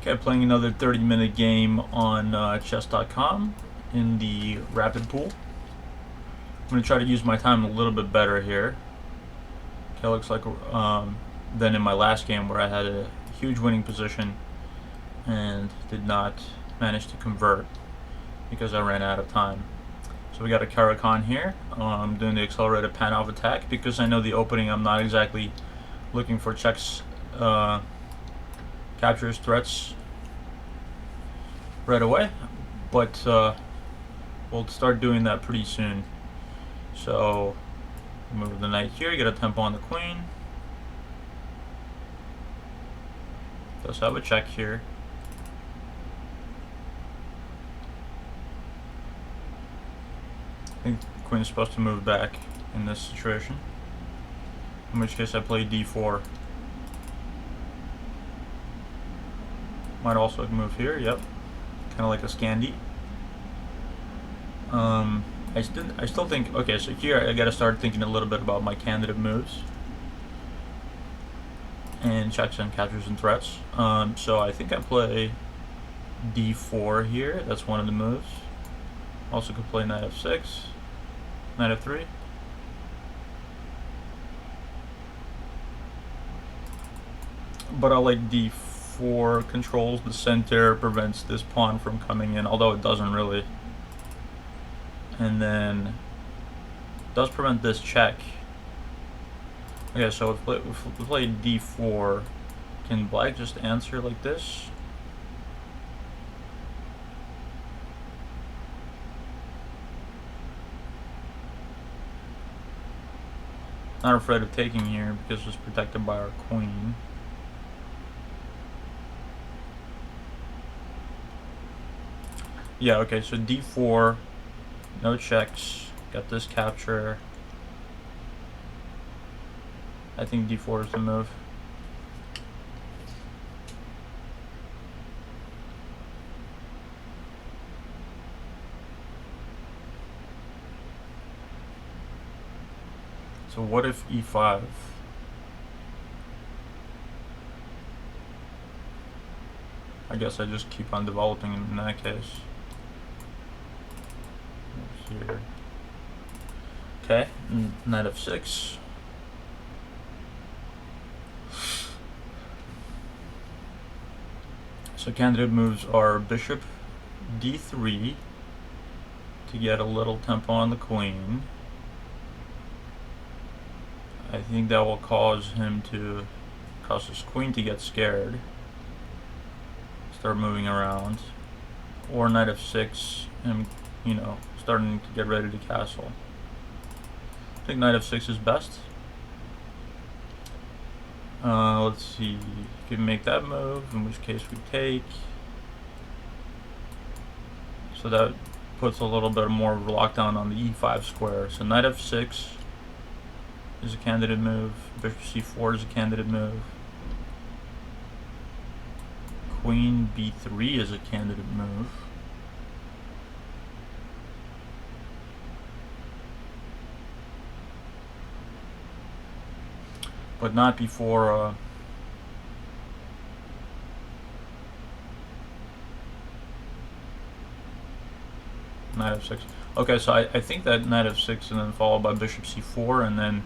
Okay, playing another 30-minute game on chess.com in the rapid pool. I'm going to try to use my time a little bit better here. Okay, looks like than in my last game where I had a huge winning position and did not manage to convert because I ran out of time. So we got a Caracan here. I'm doing the accelerated Panov attack because I know the opening. I'm not exactly looking for checks, captures, threats right away, but we'll start doing that pretty soon. So move the knight here, get a tempo on the queen. Does have a check here. I think the queen is supposed to move back in this situation, in which case I play d4. Might also move here, yep. Kind of like a Scandi. I still think, okay, so here I gotta start thinking a little bit about my candidate moves and checks and captures and threats. So I think I play d4 here. That's one of the moves. Also could play knight f6, knight f3. But I like d4, controls the center, prevents this pawn from coming in, although it doesn't really. And then does prevent this check. Okay, so if we play d4, can black just answer like this? Not afraid of taking here because it's protected by our queen. Yeah, okay, so d4, no checks, got this capture. I think d4 is the move. So what if e5? I guess I just keep on developing in that case. Here. Okay, knight f6. So candidate moves are bishop d3 to get a little tempo on the queen. I think that will cause his queen to get scared, start moving around, or knight f6 and, you know, starting to get ready to castle. I think knight f6 is best. Let's see, you can make that move, in which case we take. So that puts a little bit more lockdown on the e5 square. So knight f6 is a candidate move, bishop c4 is a candidate move, queen b3 is a candidate move. But not before knight f6. Okay, so I think that knight f6 and then followed by bishop c4, and then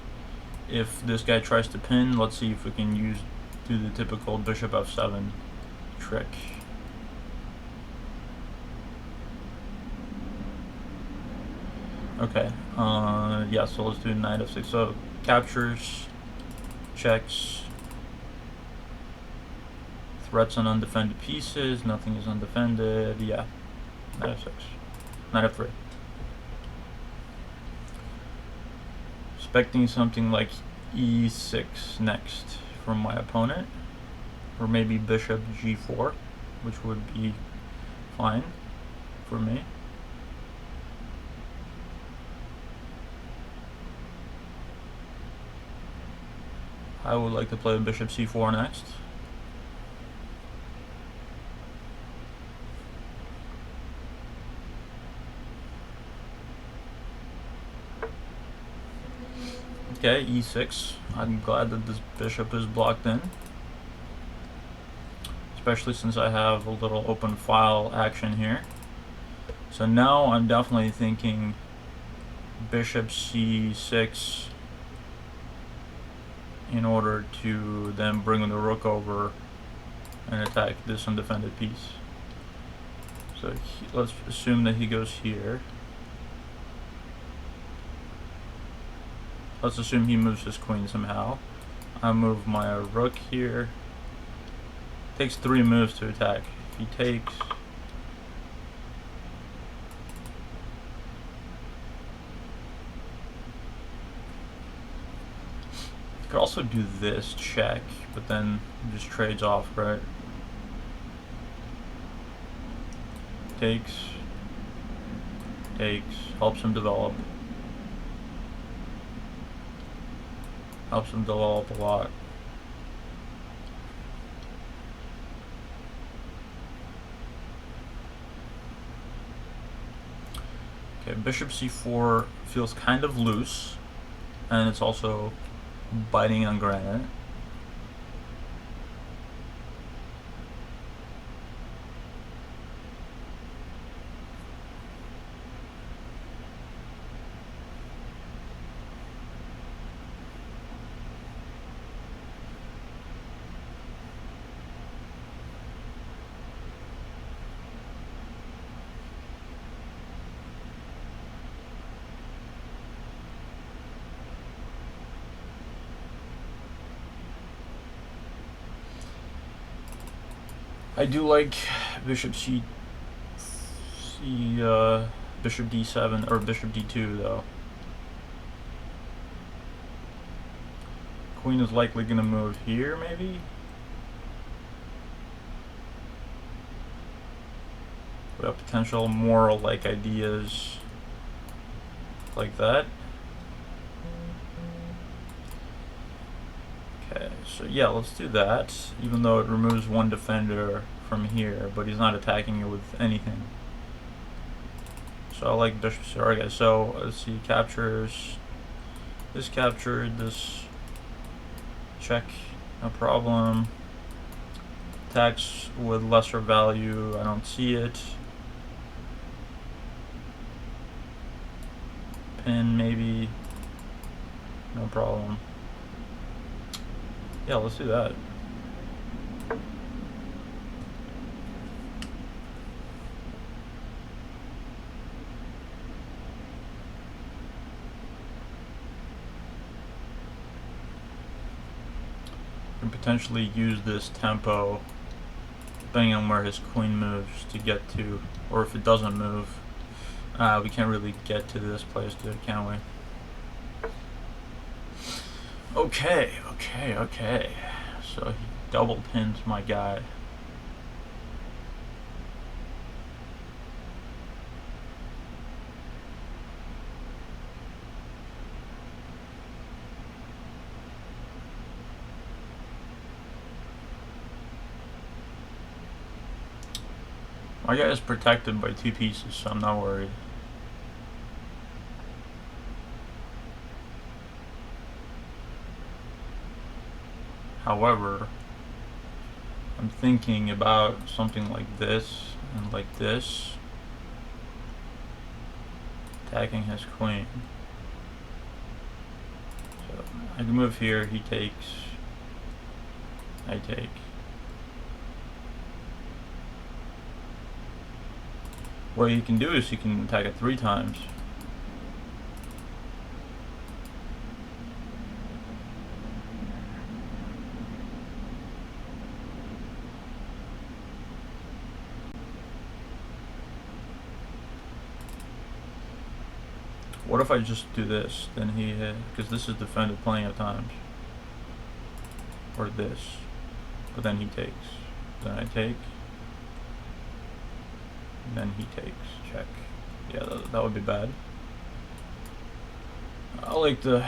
if this guy tries to pin, let's see if we can do the typical bishop f7 trick. Okay, yeah, so let's do knight f6. So captures, checks, threats on undefended pieces, nothing is undefended, yeah, knight f6, knight f3. Expecting something like e6 next from my opponent, or maybe bishop g4, which would be fine for me. I would like to play bishop c4 next. Okay, e6. I'm glad that this bishop is blocked in. It's especially since I have a little open file action here. So now I'm definitely thinking bishop c6 in order to then bring the rook over and attack this undefended piece. So let's assume that he goes here. Let's assume he moves his queen somehow. I move my rook here. Takes 3 moves to attack. If he takes, could also do this check, but then it just trades off, right? Takes, helps him develop. Helps him develop a lot. Okay, bishop c4 feels kind of loose, and it's also biting on granite. I do like bishop bishop d7 or bishop d2 though. Queen is likely going to move here, maybe. We have potential moral like ideas like that. Okay, so yeah, let's do that, even though it removes one defender from here, but he's not attacking it with anything. So I like bishop. Alright guys, so let's see, captures, this captured, this check, no problem. Attacks with lesser value, I don't see it. Pin maybe, no problem. Yeah, let's do that. Can potentially use this tempo, depending on where his queen moves, to get to, or if it doesn't move, we can't really get to this place, can we? Okay. So he double pins my guy. My guy is protected by 2 pieces, so I'm not worried. However, I'm thinking about something like this and like this, attacking his queen. So I can move here, he takes, I take. What you can do is you can attack it 3 times. What if I just do this? Then he hit, because this is defended plenty of times. Or this. But then he takes. Then I take. And then he takes. Check. Yeah, that would be bad. I like to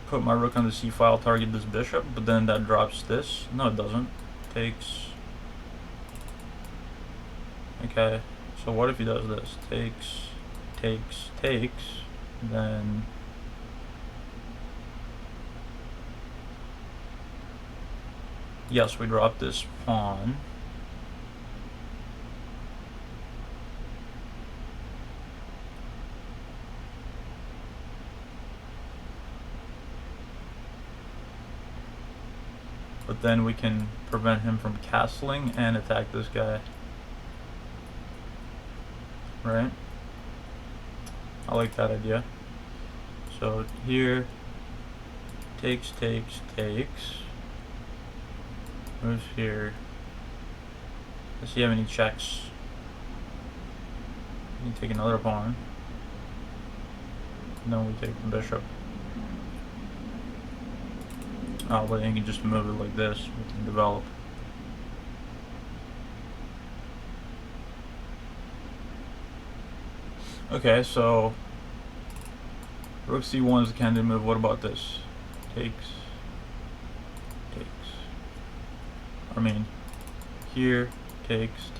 put my rook on the c file, target this bishop, but then that drops this. No, it doesn't. Takes. Okay. So what if he does this? Takes. Then yes, we drop this pawn. but then we can prevent him from castling and attack this guy. Right? I like that idea. So here, takes, moves here. Does he have any checks? You take another pawn. Then we take the bishop. Oh, but you can just move it like this. We can develop. Okay, so rook c1 is the candidate move. What about this? Takes. I mean, here, takes.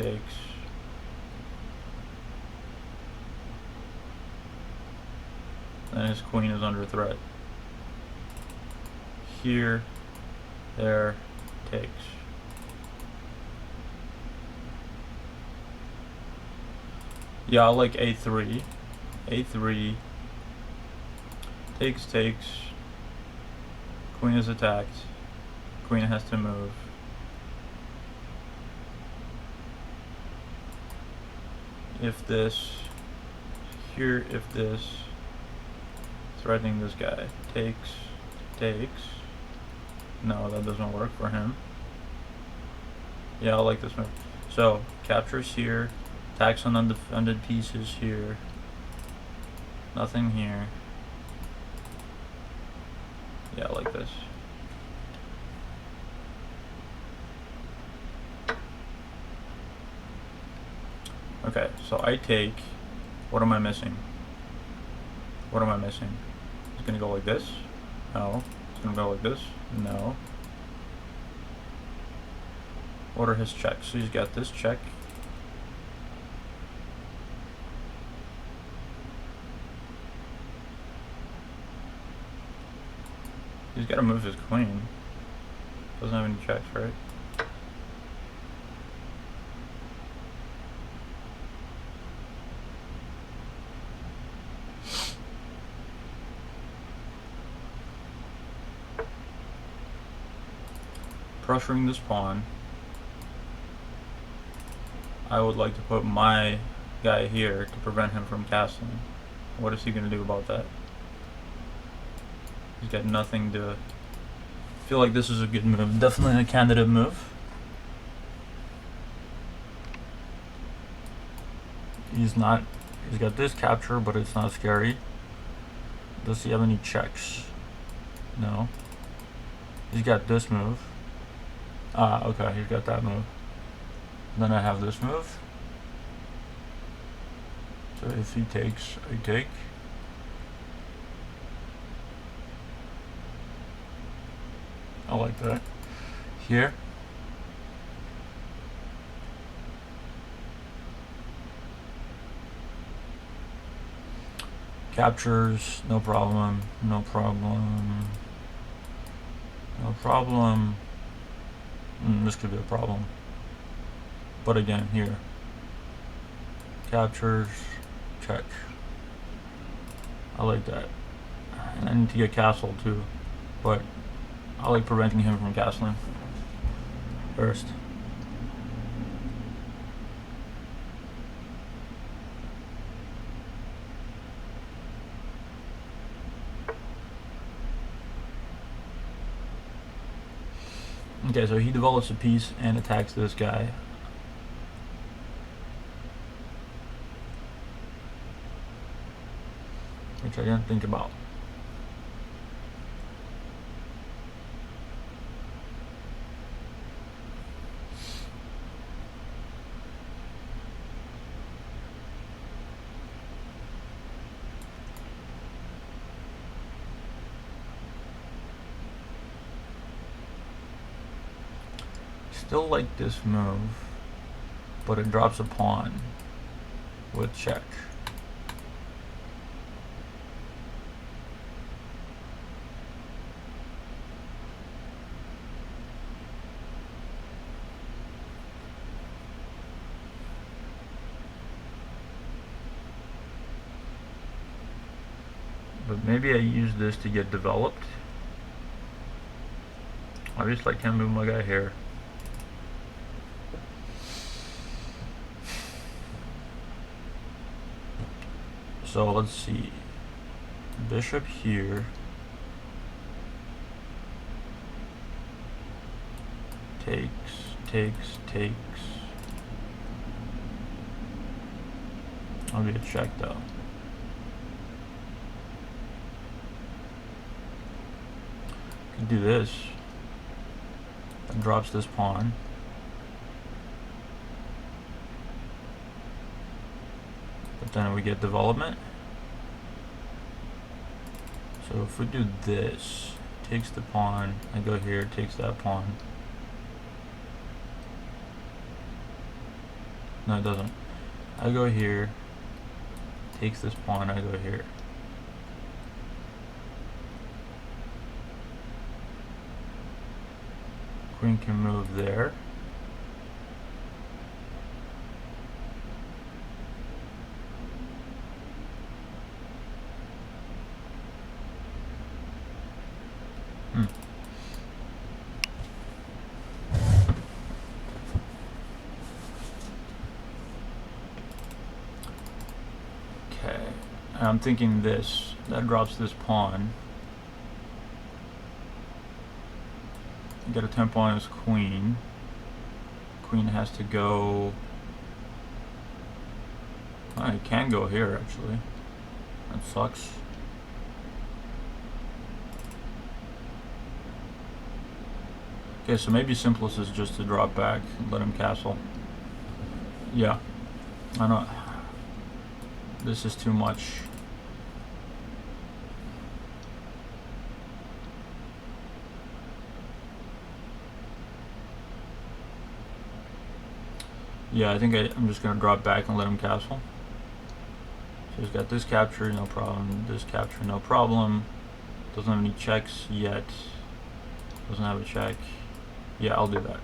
And his queen is under threat. Here, there, takes. Yeah, I like a3. a3. Takes. Queen is attacked. Queen has to move. If this. Here, if this. Threatening this guy. Takes. No, that doesn't work for him. Yeah, I like this move. So, captures here. Attacks on undefended pieces here. Nothing here. Yeah, I like this. Okay, so I take. What am I missing? It's gonna go like this? No. It's gonna go like this? No. What are his checks? So he's got this check. He's gotta move his queen. Doesn't have any checks, right? Pressuring this pawn. I would like to put my guy here to prevent him from castling. What is he going to do about that? He's got nothing to... I feel like this is a good move. Definitely a candidate move. He's got this capture, but it's not scary. Does he have any checks? No. He's got this move. Ah, okay, he's got that move. Then I have this move. So if he takes, I take. I like that. Here. Captures, no problem. This could be a problem. But again, here. Captures, check. I like that. And I need to get castle too. But I like preventing him from castling first. Okay, so he develops a piece and attacks this guy. Which I didn't think about. Still like this move, but it drops a pawn with check. But maybe I use this to get developed. Obviously I can't move my guy here. So let's see. Bishop here. Takes. I'll be a check though. Could do this. That drops this pawn. But then we get development. So if we do this, takes the pawn, I go here, takes that pawn. No, it doesn't. I go here, takes this pawn, I go here. Queen can move there. Okay, I'm thinking this. That drops this pawn. Get a tempo on his queen. Queen has to go. Oh, he can go here actually. That sucks. Okay, so maybe simplest is just to drop back and let him castle. Yeah, I know. This is too much. Yeah, I think I'm just gonna drop back and let him castle. So he's got this capture, no problem. This capture, no problem. Doesn't have any checks yet. Doesn't have a check. Yeah, I'll do that.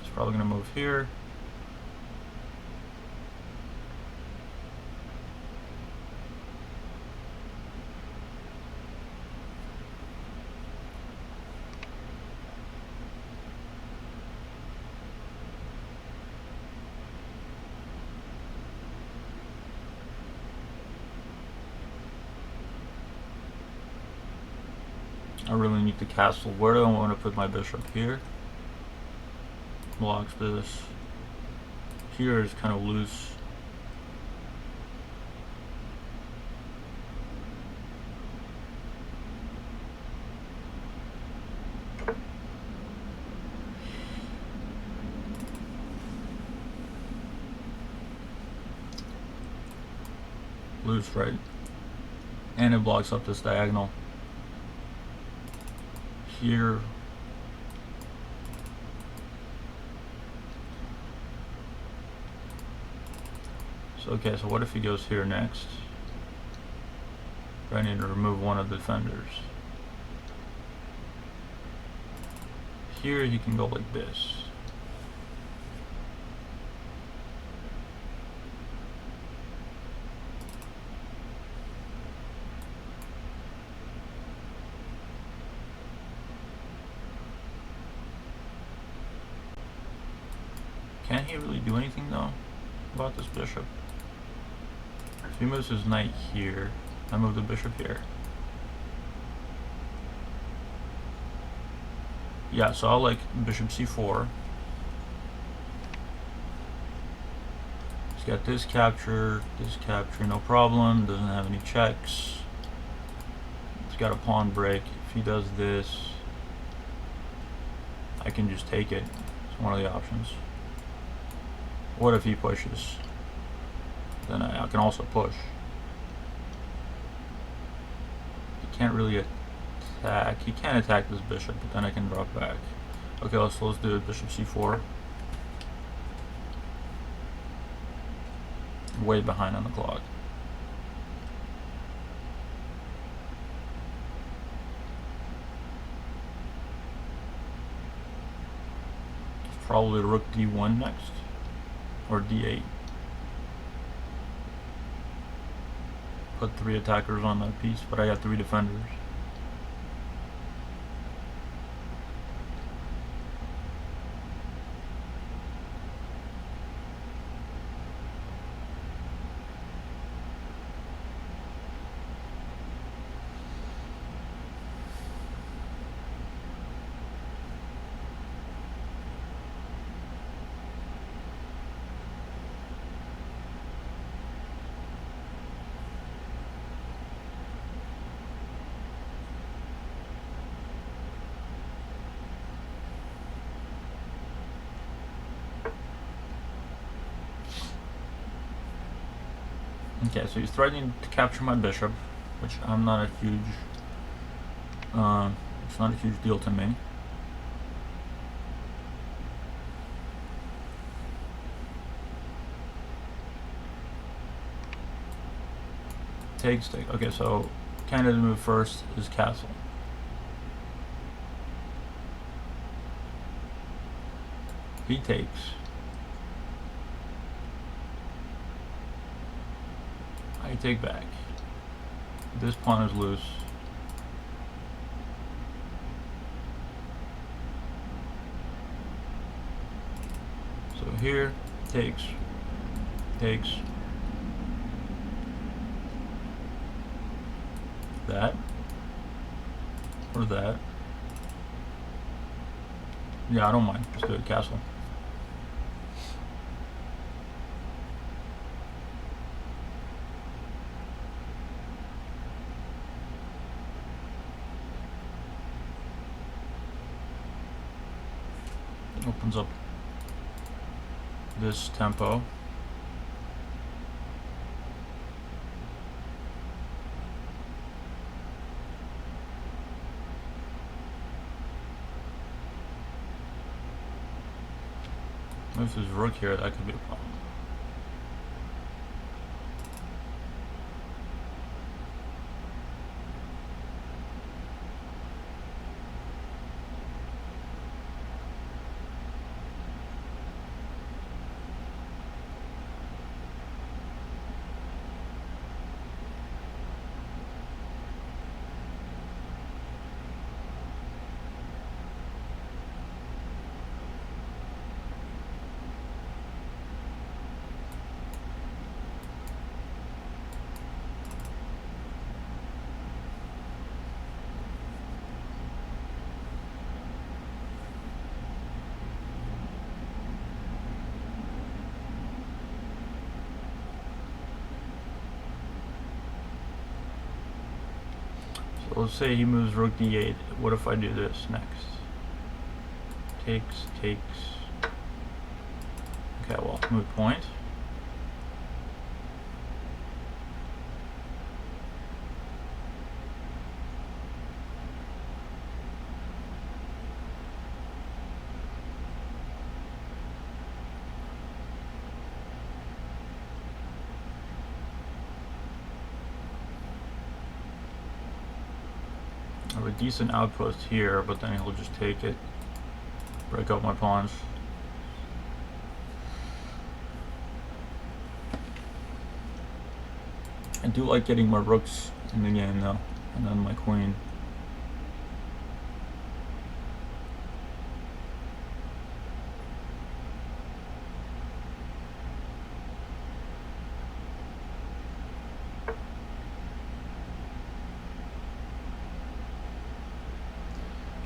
He's probably gonna move here. I really need to castle. Where do I want to put my bishop? Here. Blocks this. Here is kind of loose. Loose, right? And it blocks up this diagonal. Here. So okay, so what if he goes here next? I need to remove one of the defenders. Here he can go like this. Can't he really do anything though about this bishop? If he moves his knight here, I move the bishop here. Yeah, so I'll like bishop c4. He's got this capture, no problem. Doesn't have any checks. He's got a pawn break. If he does this, I can just take it. It's one of the options. What if he pushes? Then I can also push. He can't really attack. He can attack this bishop, but then I can drop back. Okay, let's do it. Bishop c4. Way behind on the clock. Probably rook d1 next. or d8. Put 3 attackers on that piece, but I got 3 defenders. Okay, so he's threatening to capture my bishop, which I'm not a huge, it's not a huge deal to me. Takes. Okay, so candidate move first is castle. He takes. I take back. This pawn is loose. So here, takes. That. Or that. Yeah, I don't mind. Just do it, castle. Opens up this tempo. If there's rook here, that could be a problem. So let's say he moves rook d8. What if I do this next? Takes. Okay, well, move point. I have a decent outpost here, but then he'll just take it, break up my pawns. I do like getting my rooks in the game though, and then my queen.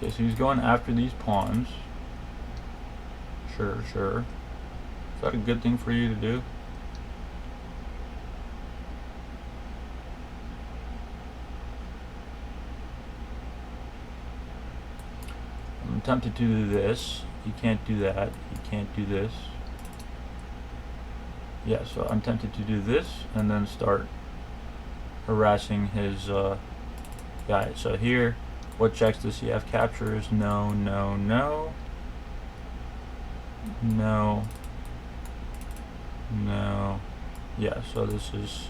Okay, so he's going after these pawns. Sure. Is that a good thing for you to do? I'm tempted to do this. You can't do that. You can't do this. Yeah, so I'm tempted to do this and then start harassing his guy. So here, what checks does he have? Captures? No. Yeah, so this is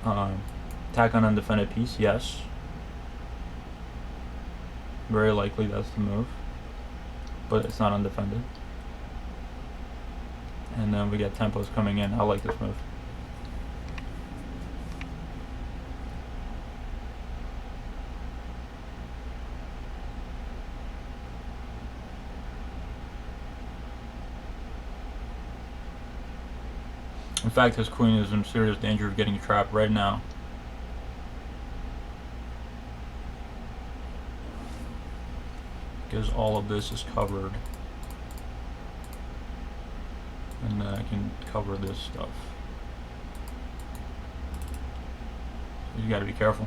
attack on undefended piece. Yes. Very likely that's the move. But it's not undefended. And then we get tempos coming in. I like this move. In fact, his queen is in serious danger of getting trapped right now. Because all of this is covered. And then I can cover this stuff. So you gotta be careful.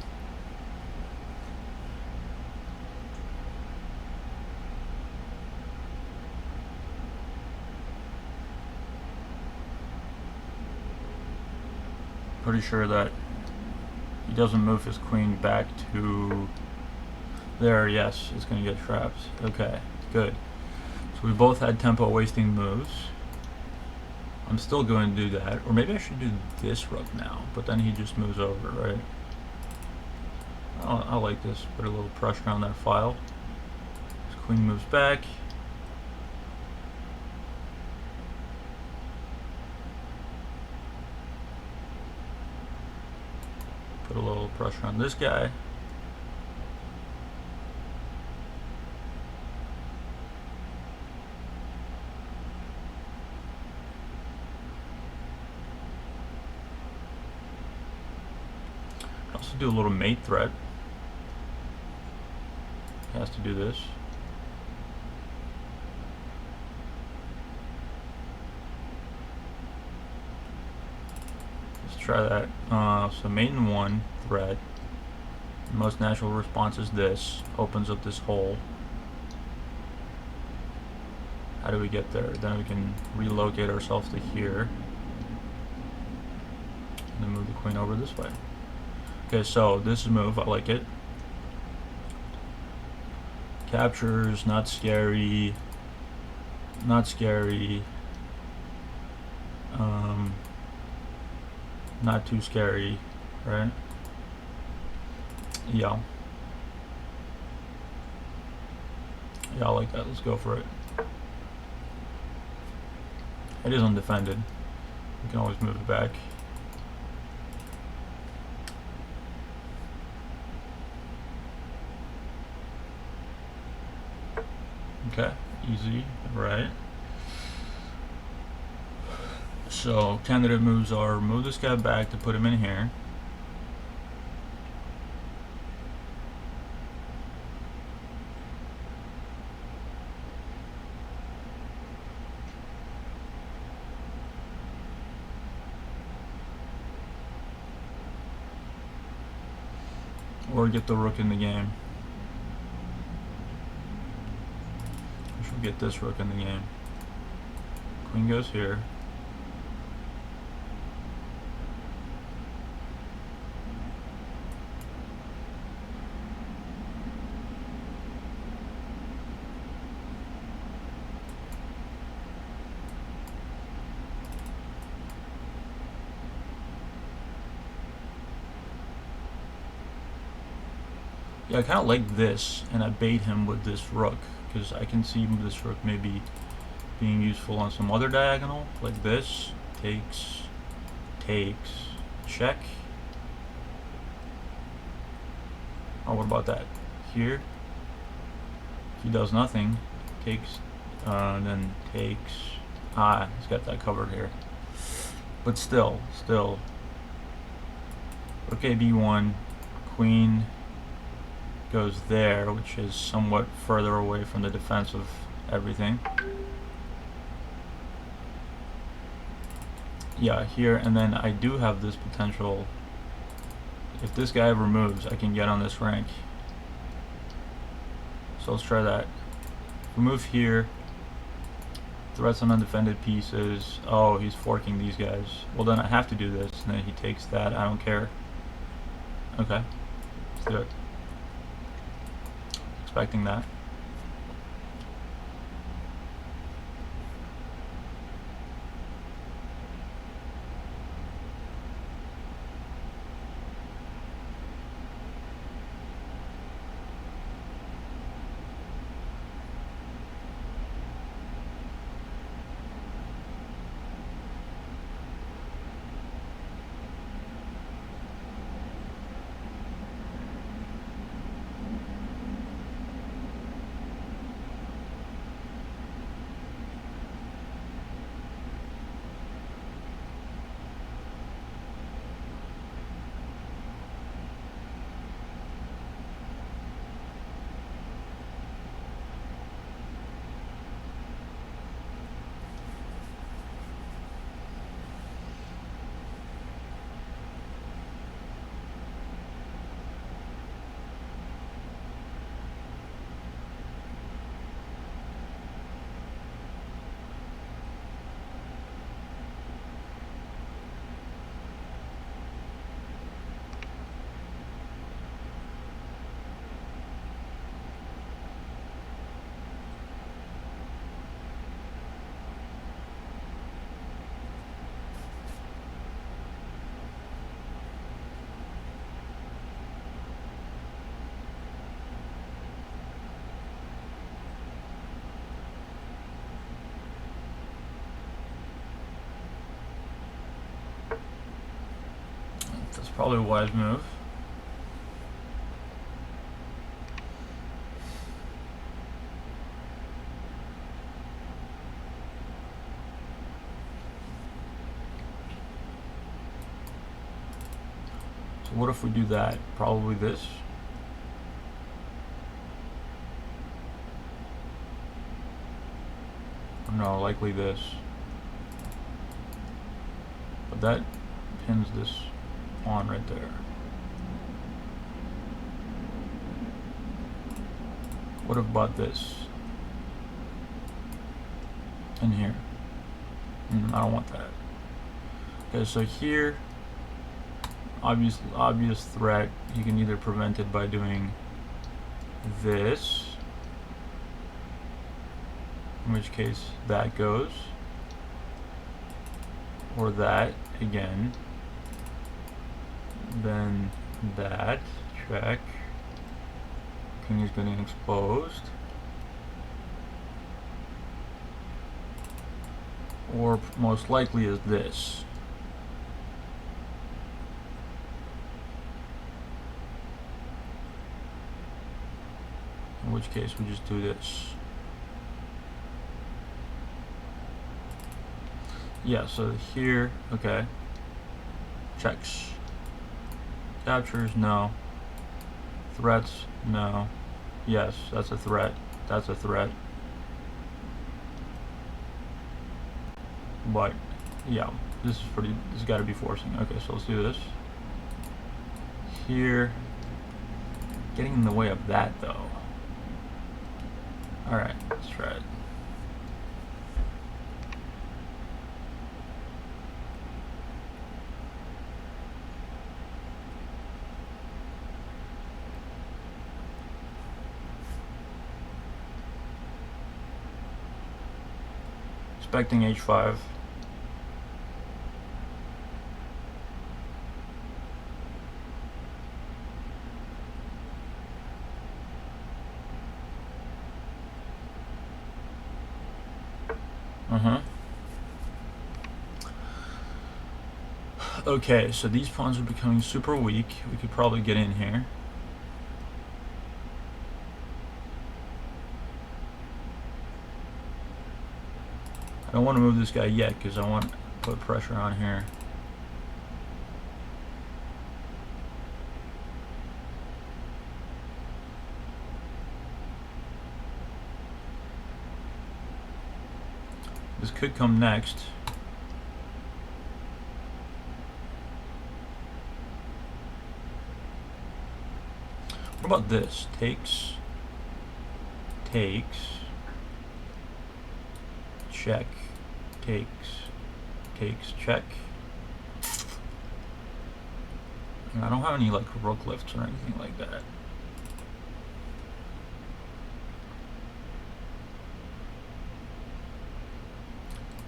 Pretty sure that he doesn't move his queen back to there. Yes, it's going to get trapped. Okay, good. So we both had tempo wasting moves. I'm still going to do that. Or maybe I should do this rook now, but then he just moves over, right? I like this. Put a little pressure on that file. His queen moves back. Put a little pressure on this guy. Also do a little mate threat. He has to do this. Try that. So mate in one threat. The most natural response is this. Opens up this hole. How do we get there? Then we can relocate ourselves to here. And then move the queen over this way. Okay, so this is a move. I like it. Captures, not scary. Not scary. Not too scary, right? Yeah. Yeah, I like that. Let's go for it. It is undefended. We can always move it back. Okay, easy, right? So candidate moves are move this guy back to put him in here. Or get the rook in the game. We should get this rook in the game. Queen goes here. Yeah, I kind of like this, and I bait him with this rook, because I can see this rook maybe being useful on some other diagonal, like this. Takes, check. Oh, what about that? Here, he does nothing, takes, then takes. Ah, he's got that covered here. But still, rook a b1, queen goes there, which is somewhat further away from the defense of everything. Yeah, here, and then I do have this potential. If this guy ever moves, I can get on this rank. So let's try that. If we move here, threats on undefended pieces. Oh, he's forking these guys. Well, then I have to do this, and then he takes that. I don't care. Okay, let's do it. Expecting that. Probably a wise move. So what if we do that? Probably this. No, likely this. But that pins this on right there. What about this? In here. I don't want that. Okay, so here, obvious threat. You can either prevent it by doing this, in which case that goes, or that again, then that, check, king is getting exposed, or most likely is this. In which case we just do this. Yeah, so here, okay. Checks. Captures, no. Threats, no. Yes, that's a threat. That's a threat. But, yeah, this has got to be forcing. Okay, so let's do this. Here. Getting in the way of that, though. Alright, let's try it. Expecting h5. Okay, so these pawns are becoming super weak. We could probably get in here. I don't want to move this guy yet because I want to put pressure on here. This could come next. What about this? Takes, check, takes, check. And I don't have any like rook lifts or anything like that.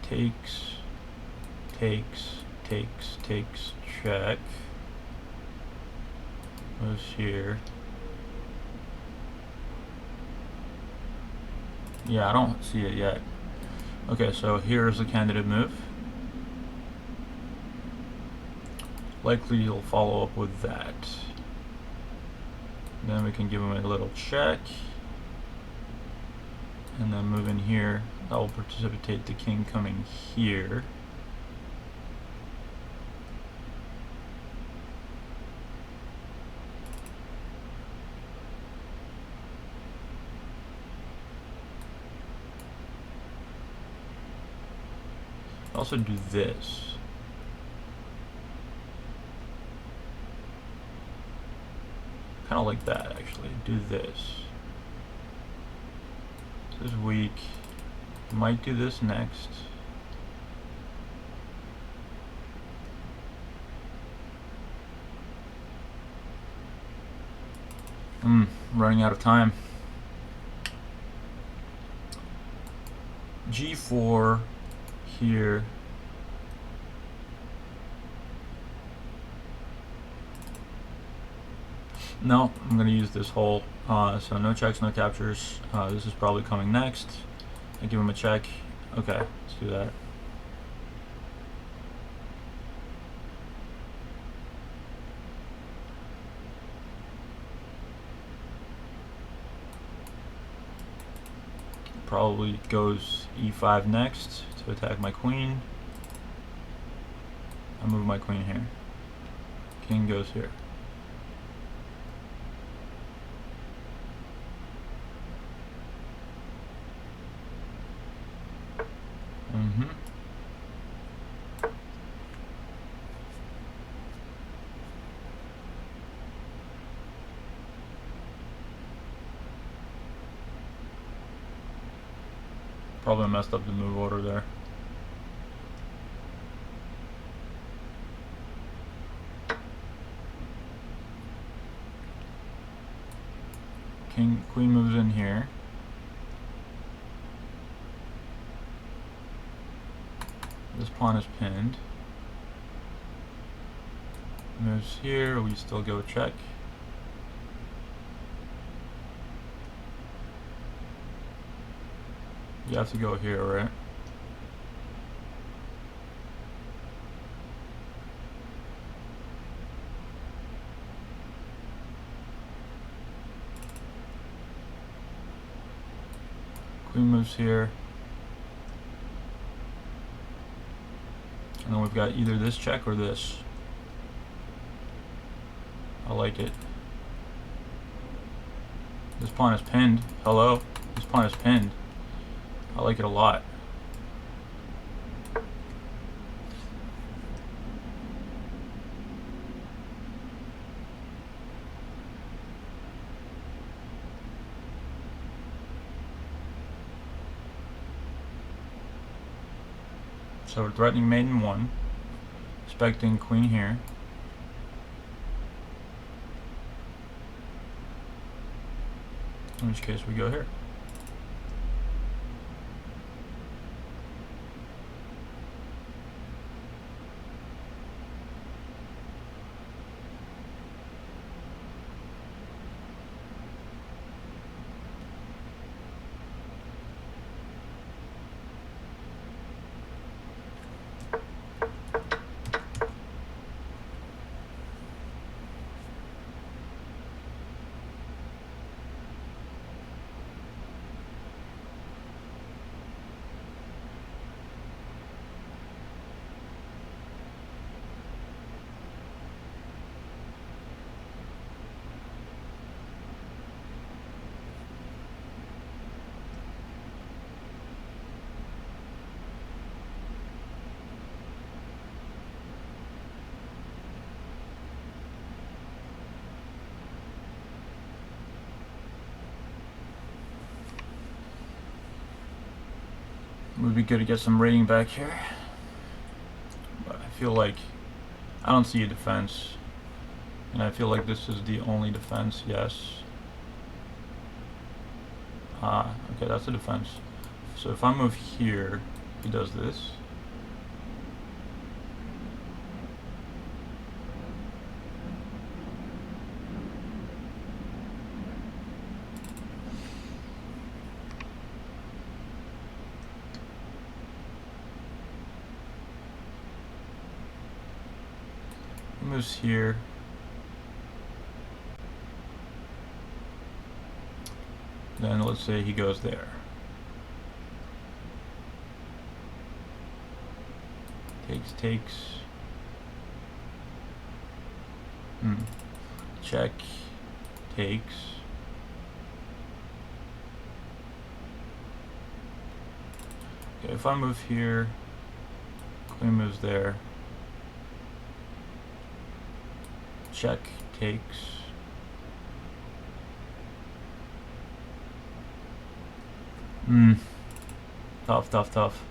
Takes, check. Goes here. Yeah, I don't see it yet. Okay, so here's the candidate move. Likely he'll follow up with that. Then we can give him a little check. And then move in here. That will precipitate the king coming here. Also do this. Kind of like that, actually. Do this. This is weak. Might do this next. Running out of time. G4 here. No, I'm going to use this hole. So no checks, no captures. This is probably coming next. I give him a check. Okay, let's do that. Probably goes e5 next to attack my queen. I move my queen here. King goes here. Probably messed up the move order there. Queen moves in here. This pawn is pinned. Moves here, we still go check. You have to go here, right? Queen moves here. And then we've got either this check or this. I like it. This pawn is pinned. Hello? This pawn is pinned. I like it a lot. So we're threatening mate in 1. Expecting queen here. In which case we go here. Would be good to get some rating back here, but I feel like I don't see a defense, and I feel like this is the only defense. Yes. Okay, that's a defense. So if I move here, he does this. Moves here. Then let's say he goes there. Takes. Check. Takes. Okay, if I move here, queen moves there. Check, takes. Tough.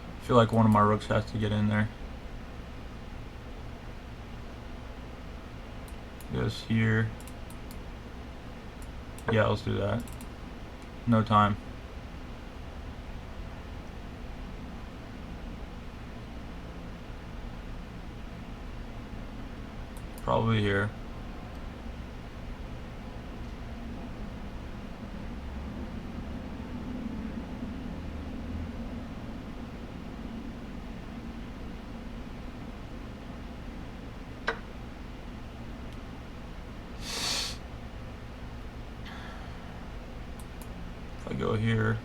I feel like one of my rooks has to get in there. Goes here. Yeah, let's do that. No time. Probably here. go here.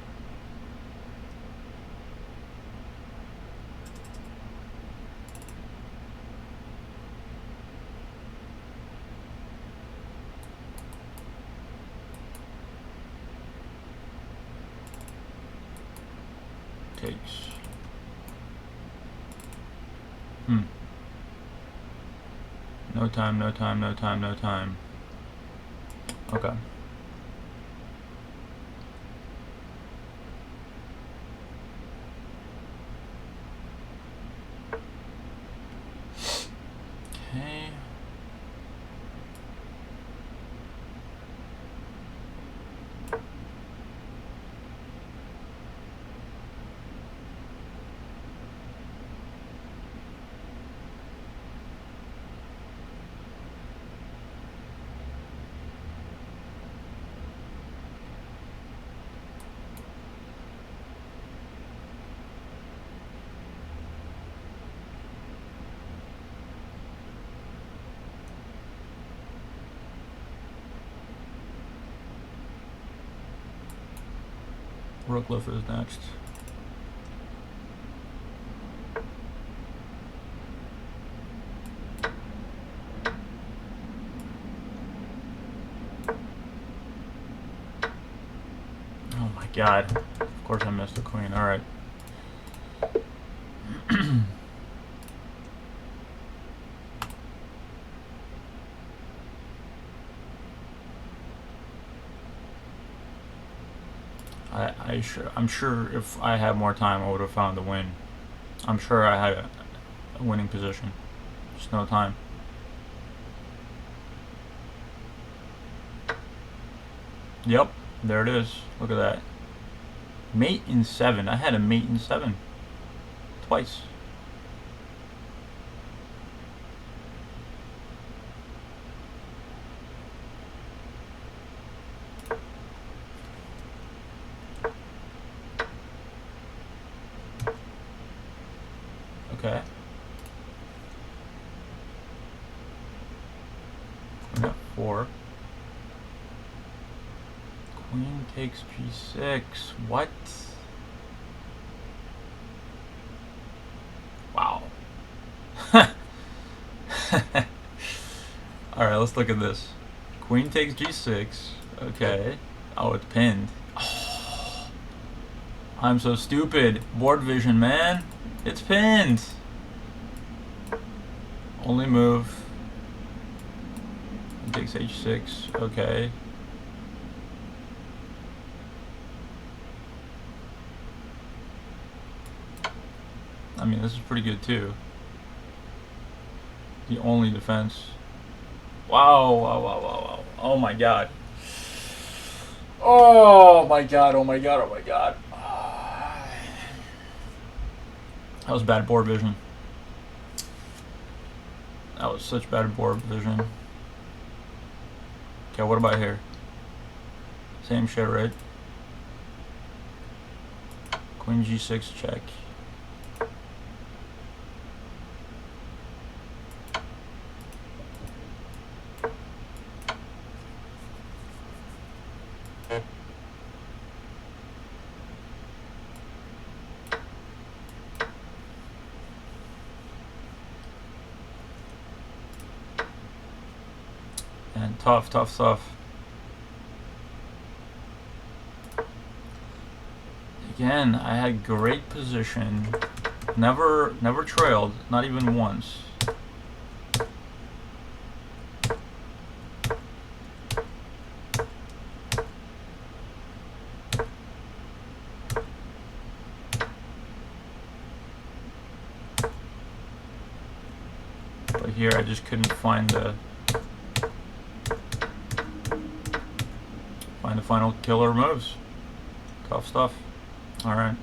Takes. No time, no time, no time, no time. Okay. Okay. Rook lift is next. Oh my god. Of course I missed the queen. Alright. I'm sure if I had more time, I would have found the win. I'm sure I had a winning position. Just no time. Yep, there it is. Look at that. Mate in 7. I had a mate in 7. Twice. Okay. Queen f4. Queen takes g6. What? Wow. Alright, let's look at this. Queen takes g6. Okay. Oh, it's pinned. Oh, I'm so stupid. Board vision, man. It's pinned. Only move. It takes h6. Okay. I mean, this is pretty good too. The only defense. Wow, wow, wow, wow, wow. Oh my god. Oh my god, oh my god, oh my god. That was bad board vision. That was such bad board vision. Okay, what about here? Same shit, right? Queen g6 check. And tough, tough stuff. Again, I had great position. Never trailed, not even once. But here I just couldn't find the final killer moves. Tough stuff. All right.